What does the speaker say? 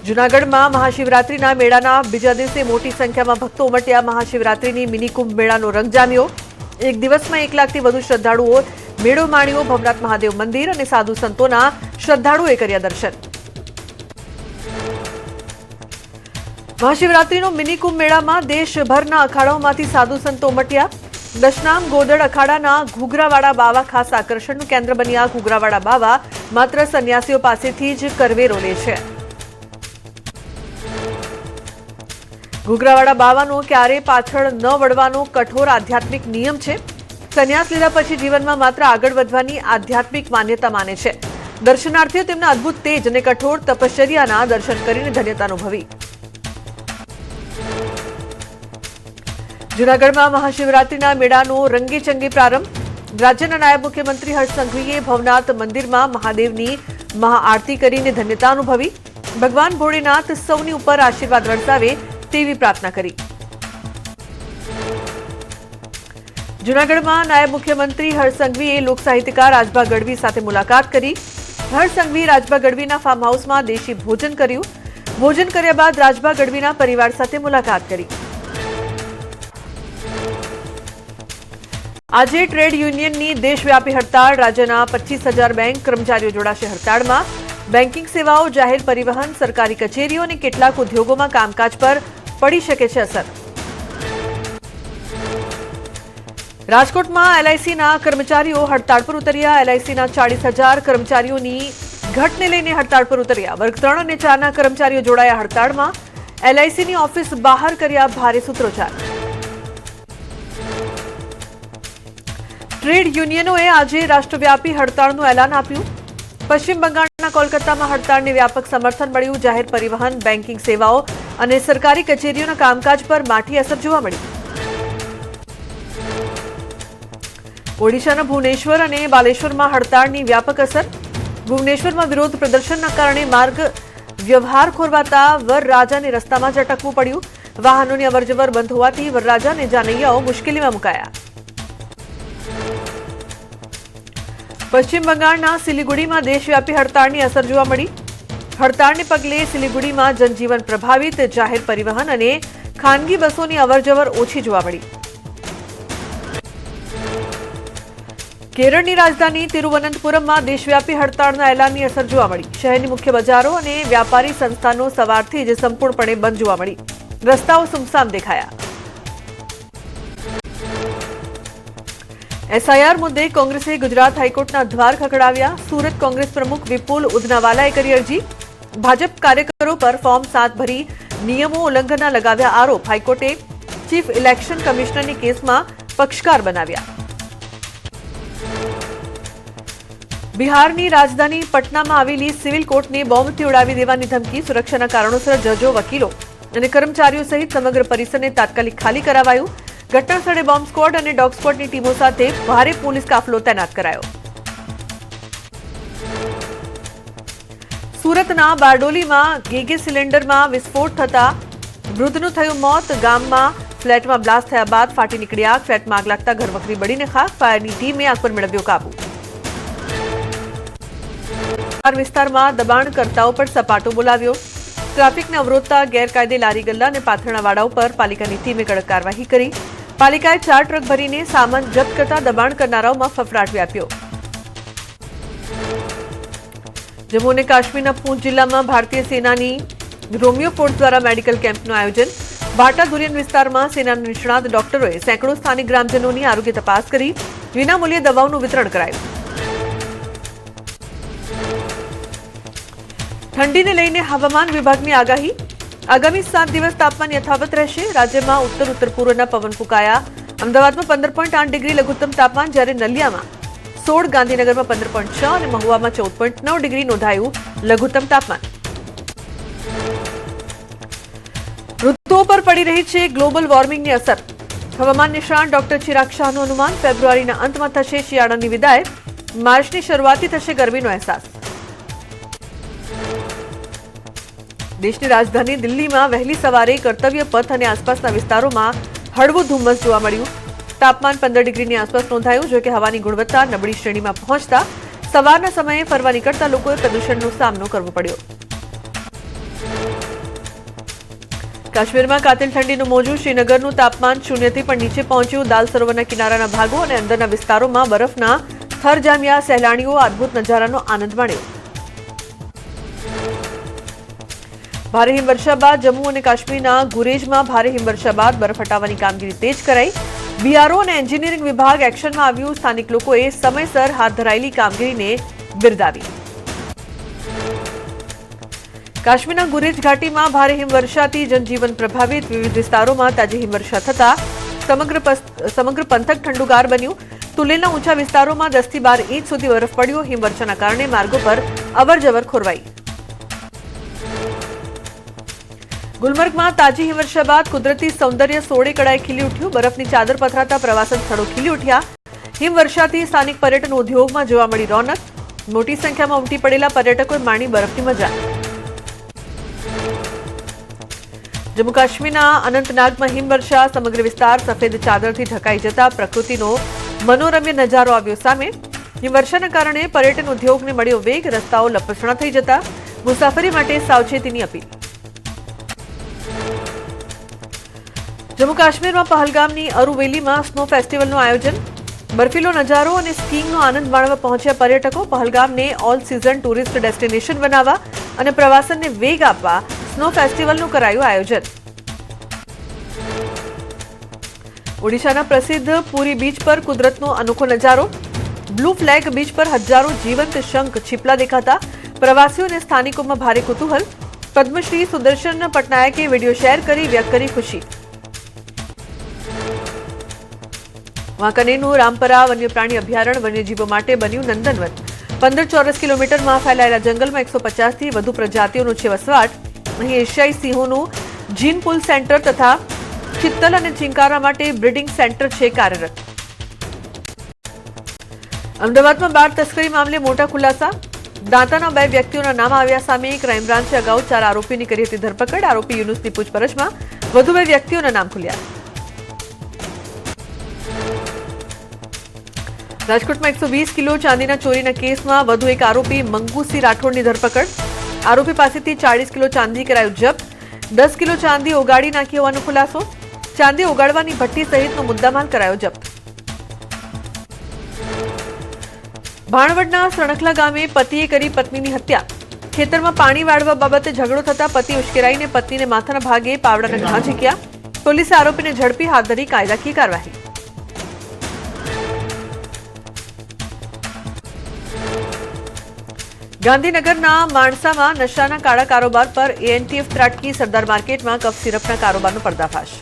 જૂનાગઢમાં મહાશિવરાત્રીના મેળાના બીજા દિવસે મોટી સંખ્યામાં ભક્તો ઉમટ્યા। મહાશિવરાત્રીની મિની કુંભ મેળાનો રંગ જામ્યો। એક દિવસમાં 1 લાખથી વધુ શ્રદ્ધાળુઓ મેળો માણ્યો। ભવનાથ મહાદેવ મંદિર અને સાધુ સંતોના શ્રદ્ધાળુઓએ કર્યા દર્શન। મહાશિવરાત્રીનો મિની કુંભ મેળામાં દેશભરના અખાડાઓમાંથી સાધુ સંતો ઉમટ્યા। દશનામ ગોદડ અખાડાના ઘૂઘરાવાળા બાવા ખાસ આકર્ષણનું કેન્દ્ર બન્યા। ઘૂઘરાવાળા બાવા માત્ર સંન્યાસીઓ પાસેથી જ કરવેરો લે છે। ઘૂઘરાવાળા બાવાનો ક્યારે પાછળ ન વળવાનો કઠોર આધ્યાત્મિક નિયમ છે। સંન્યાસ લીધા પછી જીવનમાં માત્ર આગળ વધવાની આધ્યાત્મિક માન્યતા માને છે। દર્શનાર્થીઓ તેમના અદ્ભુત તેજ અને કઠોર તપશ્ચર્યાના દર્શન કરીને ધન્યતા અનુભવી। જૂનાગઢમાં મહાશિવરાત્રીના મેળાનો રંગેચંગે પ્રારંભ। રાજ્યના નાયબ મુખ્યમંત્રી હર્ષ સંઘવીએ ભવનાથ મંદિરમાં મહાદેવની મહાઆરતી કરીને ધન્યતા અનુભવી। ભગવાન ભોળેનાથ સૌની ઉપર આશીર્વાદ વરસાવે તેવી પ્રાર્થના કરી। જૂનાગઢમાં નાયબ મુખ્યમંત્રી હર્ષ સંઘવીએ લોક સાહિત્યકાર રાજભા ગઢવી સાથે મુલાકાત કરી। હર્ષ સંઘવીએ રાજભા ગઢવીના ફાર્મ હાઉસમાં દેશી ભોજન કર્યું। ભોજન કર્યા બાદ રાજભા ગઢવીના પરિવાર સાથે મુલાકાત કરી। આજે ટ્રેડ યુનિયનની દેશવ્યાપી હડતાળ। રાજ્યના 25,000 બેંક કર્મચારીઓ જોડાશે હડતાળમાં। બેન્કિંગ સેવાઓ, જાહેર પરિવહન, સરકારી કચેરીઓ અને કેટલાક ઉદ્યોગોમાં કામકાજ પર પડી શકે છે અસર। રાજકોટમાં એલઆઈસીના કર્મચારીઓ હડતાળ પર ઉતર્યા। એલઆઈસીના 40,000 કર્મચારીઓની ઘટને લઈને હડતાળ પર ઉતર્યા। વર્ગ 3 અને 4ના કર્મચારીઓ જોડાયા હડતાળમાં। એલઆઈસીની ઓફિસ બહાર કર્યા ભારે સૂત્રોચ્ચાર। ટ્રેડ યુનિયનોએ આજે રાષ્ટ્રવ્યાપી હડતાળનું એલાન આપ્યું। પશ્ચિમ બંગાળના કોલકાતામાં હડતાળને વ્યાપક સમર્થન મળ્યું। જાહેર પરિવહન, બેન્કિંગ સેવાઓ અને સરકારી કચેરીઓના કામકાજ પર માઠી અસર જોવા મળી। ઓડિશાના ભુવનેશ્વર અને બાલેશ્વરમાં હડતાળની વ્યાપક અસર। ભુવનેશ્વરમાં વિરોધ પ્રદર્શનના કારણે માર્ગ વ્યવહાર ખોરવાતા વરરાજાને રસ્તામાં જ અટકવું પડ્યું। વાહનોની અવરજવર બંધ હોવાથી વરરાજા અને જાનૈયાઓ મુશ્કેલીમાં મુકાયા। પશ્ચિમ બંગાળના સિલિગુડીમાં દેશવ્યાપી હડતાળની અસર જોવા મળી। હડતાળને પગલે સિલિગુડીમાં જનજીવન પ્રભાવિત। જાહેર પરિવહન અને ખાનગી બસોની અવરજવર ઓછી જોવા મળી। કેરળની રાજધાની તિરુવનંતપુરમમાં દેશવ્યાપી હડતાળના એલાનની અસર જોવા મળી। શહેરની મુખ્ય બજારો અને વ્યાપારી સંસ્થાનો સવારથી જ સંપૂર્ણપણે બંધ જોવા મળી। રસ્તાઓ સુમસામ દેખાયા। એસઆઈઆર મુદ્દે કોંગ્રેસે ગુજરાત હાઈકોર્ટના દ્વાર ખખડાવ્યા। સુરત કોંગ્રેસ પ્રમુખ વિપુલ ઉધનાવાલાએ કરી અરજી। ભાજપ કાર્યકરો પર ફોર્મ 7 ભરી નિયમો ઉલ્લંઘનના લગાવ્યા આરોપ। હાઈકોર્ટે ચીફ ઇલેક્શન કમિશનરની કેસમાં પક્ષકાર બનાવ્યા। બિહારની રાજધાની પટનામાં આવેલી સિવિલ કોર્ટને બોમ્બથી ઉડાવી દેવાની ધમકી। સુરક્ષાના કારણોસર જજો, વકીલો અને કર્મચારીઓ સહિત સમગ્ર પરિસરને તાત્કાલિક ખાલી કરાવાયું। ઘટના સ્થળે બોમ્બ સ્ક્વોડ અને ડોગ સ્ક્વોડની ટીમો સાથે ભારે પોલીસ કાફલો તૈનાત કરાયો। સુરતના બારડોલીમાં ગેસ સિલિન્ડરમાં વિસ્ફોટ થતા વૃદ્ધનું થયું મોત। ગામમાં ફ્લેટમાં બ્લાસ્ટ થયા બાદ ફાટી નીકળી આગ। ફ્લેટમાં આગ લાગતા ઘરવખરી બળીને ખાખ। ફાયરની ટીમે આગ પર મેળવ્યો કાબુ। વિસ્તારમાં દબાણકર્તાઓ પર સપાટો બોલાવ્યો। ટ્રાફિકને અવરોધતા ગેરકાયદે લારી ગલ્લા અને પાથરણાવાળાઓ પર પાલિકાની ટીમે કડક કાર્યવાહી કરી। પાલિકાએ 4 ટ્રક ભરીને સામાન જપ્ત કરતા દબાણ કરનારાઓમાં ફફડાટ વ્યાપ્યો। જમ્મુ અને કાશ્મીરના પૂંચ જિલ્લામાં ભારતીય સેનાની રોમિયો ફોર્સ દ્વારા મેડિકલ કેમ્પનું આયોજન। ભાટા ધુરિયન વિસ્તારમાં સેનાના નિષ્ણાત ડોક્ટરોએ સેંકડો સ્થાનિક ગ્રામજનોની આરોગ્ય તપાસ કરી। વિનામૂલ્યે દવાઓનું વિતરણ કરાયું। ઠંડીને લઈને હવામાન વિભાગની આગાહી। આગામી 7 દિવસ તાપમાન યથાવત રહેશે। રાજ્યમાં ઉત્તર પૂર્વના પવન ફૂંકાયા। અમદાવાદમાં 15.8 ડિગ્રી લઘુત્તમ તાપમાન, જ્યારે નલિયામાં 16, ગાંધીનગરમાં 15.6 અને મહુવામાં 14.9 ડિગ્રી નોંધાયું લઘુત્તમ તાપમાન। ઋતુઓ પર પડી રહી છે ગ્લોબલ વોર્મિંગની અસર। હવામાન નિષ્ણાત ડોક્ટર ચિરાગ શાહનું અનુમાન। ફેબ્રુઆરીના અંતમાં થશે શિયાળાની વિદાય। માર્ચની શરૂઆતથી થશે ગરમીનો અહેસાસ। દેશની રાજધાની દિલ્હીમાં વહેલી સવારે કર્તવ્ય પથ અને આસપાસના વિસ્તારોમાં હળવું ધુમ્મસ જોવા મળ્યું। તાપમાન 15 ડિગ્રીની આસપાસ નોંધાયું। જો કે હવાની ગુણવત્તા નબળી શ્રેણીમાં પહોંચતા સવારના સમયે ફરવા નીકળતા લોકોએ પ્રદૂષણનો સામનો કરવો પડ્યો। કાશ્મીરમાં કાતિલ ઠંડીનું મોજું. શ્રીનગરનું તાપમાન શૂન્યથી પણ નીચે પહોંચ્યું. દાલ સરોવરના કિનારાના ભાગો અને અંદરના વિસ્તારોમાં બરફના થર જામ્યા. સહેલાણીઓ અદ્ભુત નજારાનો આનંદ માણ્યો. ભારે હિમવર્ષા બાદ જમ્મુ અને કાશ્મીરના ગુરેજમાં ભારે હિમવર્ષા બાદ બરફ હટાવવાની કામગીરી તેજ કરાઈ. બીઆરઓ અને એન્જિનિયરિંગ વિભાગ એક્શનમાં આવ્યું. સ્થાનિક લોકોએ સમયસર હાથ ધરાયેલી કામગીરીને બિરદાવી. કાશ્મીરના ગુરેજ ઘાટીમાં ભારે હિમવર્ષાથી જનજીવન પ્રભાવિત. વિવિધ વિસ્તારોમાં તાજી હિમવર્ષા થતા સમગ્ર પંથક ઠંડુગાર બન્યું. તુલેના ઊંચા વિસ્તારોમાં 10 થી 12 ઇંચ સુધી બરફ પડ્યો. હિમવર્ષાના કારણે માર્ગો પર અવરજવર ખોરવાઈ. ગુલમર્ગમાં તાજી હિમવર્ષા બાદ કુદરતી સૌંદર્ય સોળે કળાએ ખીલી ઉઠ્યું. બરફની ચાદર પથરાતા પ્રવાસન સ્થળો ખીલી ઉઠ્યા. હિમવર્ષાથી સ્થાનિક પર્યટન ઉદ્યોગમાં જોવા મળી રોનક. મોટી સંખ્યામાં ઉમટી પડેલા પર્યટકોએ માણી બરફની મજા. જમ્મુ કાશ્મીરના અનંતનાગમાં હિમવર્ષા. સમગ્ર વિસ્તાર સફેદ ચાદરથી ઢંકાઈ જતા પ્રકૃતિનો મનોરમ્ય નજારો આવ્યો સામે. હિમવર્ષાના કારણે પર્યટન ઉદ્યોગને મળ્યો વેગ. રસ્તાઓ લપસણા થઈ જતા મુસાફરી માટે સાવચેતીની અપીલ. જમ્મુ કાશ્મીરમાં પહલગામની અરુવેલીમાં સ્નો ફેસ્ટિવલનું આયોજન. બર્ફીલો નજારો અને સ્કીઇંગનો આનંદ માણવા પહોંચ્યા પર્યટકો. પહલગામને ઓલ સિઝન ટુરિસ્ટ ડેસ્ટિનેશન બનાવવા અને પ્રવાસનને વેગ આપવા સ્નો ફેસ્ટિવલનું કરાયું આયોજન. ઓડિશાના પ્રસિદ્ધ પુરી બીચ પર કુદરતનો અનોખો નજારો. બ્લુ ફ્લેગ બીચ પર હજારો જીવંત શંખ છીપલા દેખાતા પ્રવાસીઓ અને સ્થાનિકોમાં ભારે કુતૂહલ. પદ્મશ્રી સુદર્શન પટનાયકે વિડીયો શેર કરી વ્યક્ત કરી ખુશી. વાંકાનેરનું રામપરા વન્યપ્રાણી અભયારણ્ય વન્યજીવો માટે બન્યું નંદનવન. 15 ચોરસ કિલોમીટરમાં ફેલાયેલા જંગલમાં 150 થી વધુ પ્રજાતિઓનો છે વસવાટ. અહીં એશિયાઈ સિંહોનું જીનપુલ સેન્ટર તથા ચિત્તલ અને ચિંકારા માટે બ્રીડિંગ સેન્ટર છે કાર્યરત. અમદાવાદમાં બાળ તસ્કરી મામલે મોટા ખુલાસા. દાંતાના 2 વ્યક્તિઓના નામ આવ્યા સામે. ક્રાઇમ બ્રાન્ચે અગાઉ 4 આરોપીની કરી હતી ધરપકડ. આરોપી યુનુસની પૂછપરછમાં વધુ 2 વ્યક્તિઓના નામ ખુલ્યા. રાજકોટમાં 120 કિલો ચાંદીના ચોરીના કેસમાં વધુ એક આરોપી મંગુસી રાઠોડની ધરપકડ. આરોપી પાસેથી 40 કિલો ચાંદી કરાયું જપ્ત. 10 કિલો ચાંદી ઓગાળી નાખી હોવાનો ખુલાસો. ચાંદી ઓગાળવાની ભઠ્ઠી સહિતનો મુદ્દામાલ કરાયો જપ્ત. ભાણવડના સણખલા ગામે પતિએ કરી પત્નીની હત્યા. ખેતરમાં પાણી વાળવા બાબતે ઝઘડો થતા પતિ ઉશ્કેરાઈને પત્નીને માથાના ભાગે પાવડાના ઘા ઝીક્યા. પોલીસે આરોપીને ઝડપી હાથ ધરી કાયદાકીય કાર્યવાહી. ગાંધીનગરના માણસામાં નશાના કાળા કારોબાર પર એએનટીએફ ત્રાટકી. સરદાર માર્કેટમાં કફ સિરપના કારોબારનો પર્દાફાશ.